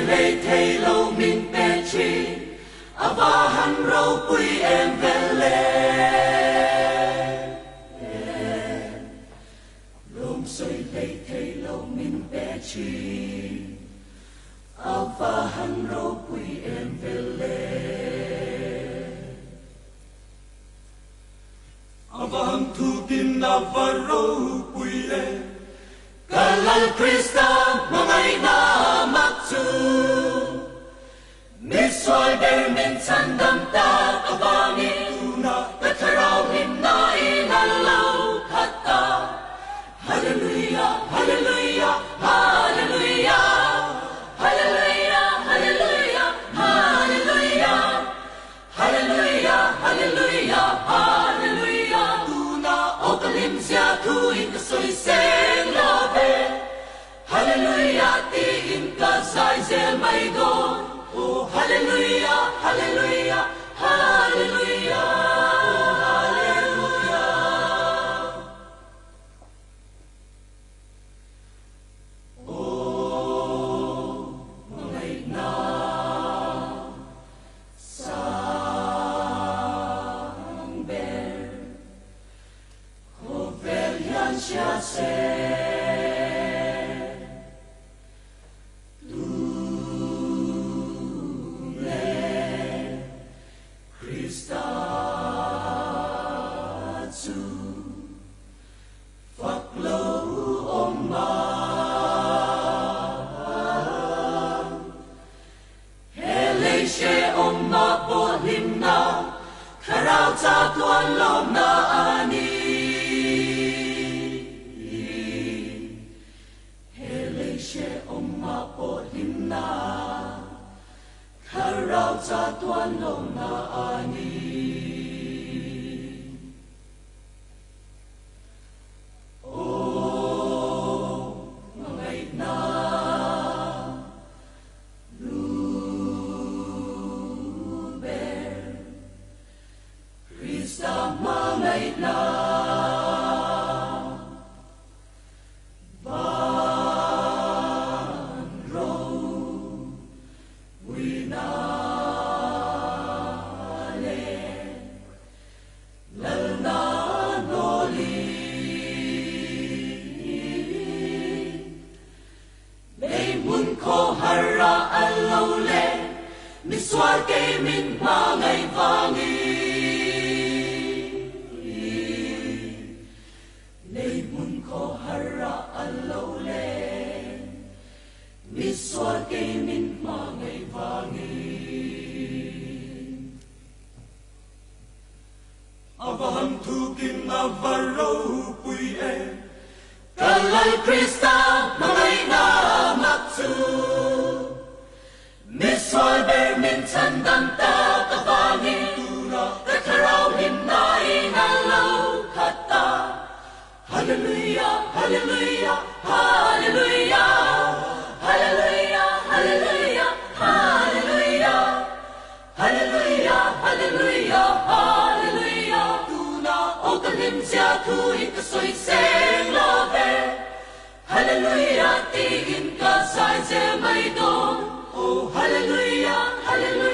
lê thầy lâu mình bè chi và hắn râu quy em về lê lôm xoay lê thầy lâu mình bè chi và hắn râu quy em về lê và hắn thu tin và râu quy em Kalal Krista hmangaihna maktu Miswal der min sandam ta kabangin thlarau hlimnain thlarau khat. Hallelujah, hallelujah, hallelujah, hallelujah, hallelujah, hallelujah, hallelujah, hallelujah, hallelujah. Tuna o kalim sia tuin kasoy seng love. Hallelujah, tiin ka sai zel may don. Oh, hallelujah, hallelujah, hallelujah, hallelujah. Oh, hmangaihna sang ber, kovel yan siya se. Hlimnain thlarau cha tuan lom na ani hele she omma po hlimnain thlarau cha tuan lom na ani oh hmangaihna hmangaihna van râu quy na lê lal na no li lê mun ko hara alo lê miswal kay min mangay vangi Miswal kay min mangaivangi Avaham tukin avarau puye Kalal Krista hmangaihna maktu Miswal ber min sandam ta kabangin thlarau hlimnain thlarau khat. Hallelujah, hallelujah, hallelujah, hallelujah, hallelujah, hallelujah, hallelujah, hallelujah, hallelujah. Tuna o kalim sia tuin kasoy seng love. Hallelujah, tiin ka sai zel may don. Oh, hallelujah, hallelujah.